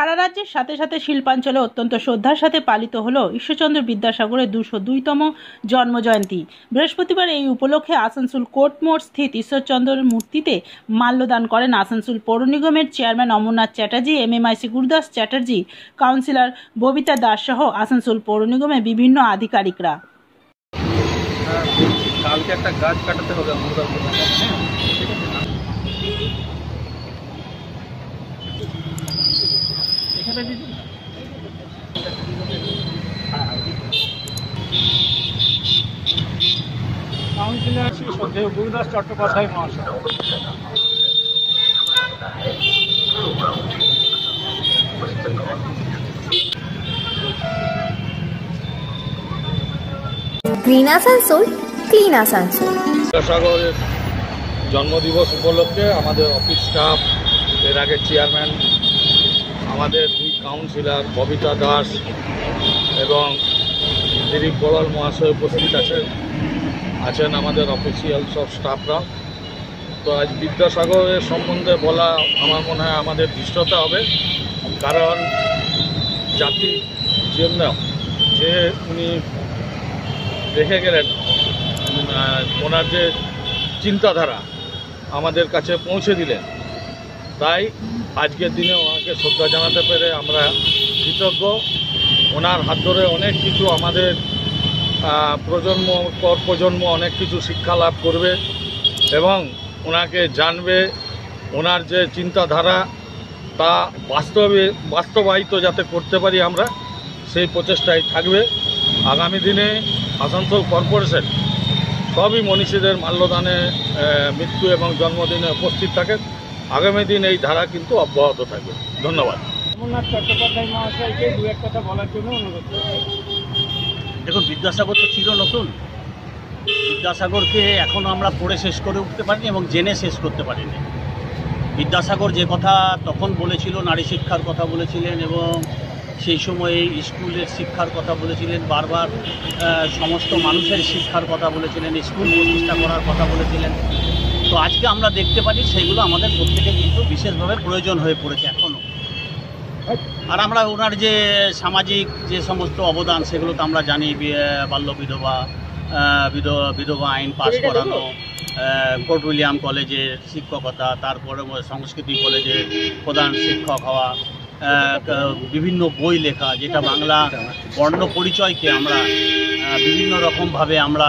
সারা রাজ্যের সাথে সাথে শিল্পাঞ্চলে অত্যন্ত শ্রদ্ধার সাথে পালিত হলো ঈশ্বরচন্দ্র বিদ্যাসাগরের 202তম জন্মজয়ন্তী। বৃহস্পতিবার এই উপলক্ষে আসানসোল কোর্ট মোড় স্থিত ঈশ্বরচন্দ্রের মূর্তিতে মাল্যদান করেন আসানসোল পৌর নিগমের chairman Amarnath Chatterjee, MMIC Gurudas Chatterjee, councillor Babita Das সহ আসানসোল পৌর নিগমের বিভিন্ন আধিকারিকরা। কালকে একটা গাছ কাটাতে হবে কাউন্সিলর শ্রী শ্রদ্ধেয় গুরুদাস চট্টোপাধ্যায় মহাশয়। Green Asansol, clean Asansol. বিদ্যাসাগরের জন্মদিবস উপলক্ষে আমাদের অফিস স্টাফ, এর আগে চেয়ারম্যান, আমাদের দুই কাউন্সিলর ববিতা দাস এবং দিলীপ বড়াল মহাশয় উপস্থিত আছেন আমাদের অফিসিয়াল সব স্টাফরা। তো আজ বিদ্যাসাগরের সম্বন্ধে বলা আমার মনে হয় আমাদের দৃষ্টতা হবে, কারণ জাতির জন্য যে উনি রেখে গেলেন, ওনার যে চিন্তাধারা আমাদের কাছে পৌঁছে দিলেন, তাই আজকের দিনে ওনাকে শ্রদ্ধা জানাতে পেরে আমরা কৃতজ্ঞ। ওনার হাত ধরে অনেক কিছু আমাদের প্রজন্ম পর প্রজন্ম অনেক কিছু শিক্ষা লাভ করবে এবং ওনাকে জানবে। ওনার যে চিন্তাধারা তা বাস্তবায়িত যাতে করতে পারি আমরা, সেই প্রচেষ্টায় থাকবে। আগামী দিনে আসানসোল কর্পোরেশন সবই মনীষীদের মাল্যদানে, মৃত্যু এবং জন্মদিনে উপস্থিত থাকেন। আগামী দিন এই ধারা কিন্তু অব্যাহত থাকবে। ধন্যবাদ। অমরনাথ চট্টোপাধ্যায় মহাশয়কে দু এক কথা বলার জন্য অনুরোধ করছি। দেখুন, বিদ্যাসাগর তো চির নতুন। বিদ্যাসাগরকে এখনও আমরা পড়ে শেষ করে উঠতে পারিনি এবং জেনে শেষ করতে পারিনি। বিদ্যাসাগর যে কথা তখন বলেছিল, নারী শিক্ষার কথা বলেছিলেন এবং সেই সময়ে স্কুলের শিক্ষার কথা বলেছিলেন, বারবার সমস্ত মানুষের শিক্ষার কথা বলেছিলেন, স্কুল প্রতিষ্ঠা করার কথা বলেছিলেন। তো আজকে আমরা দেখতে পারি সেগুলো আমাদের প্রত্যেকের কিন্তু বিশেষভাবে প্রয়োজন হয়ে পড়েছে এখনও। আর আমরা ওনার যে সামাজিক যে সমস্ত অবদান সেগুলো তো আমরা জানি। বাল্য বিধবা আইন পাস করানো, কোর্ট উইলিয়াম কলেজের শিক্ষকতা, তারপরে সংস্কৃতি কলেজে প্রধান শিক্ষক হওয়া, বিভিন্ন বই লেখা, যেটা বাংলা বর্ণ পরিচয়কে আমরা বিভিন্ন রকমভাবে আমরা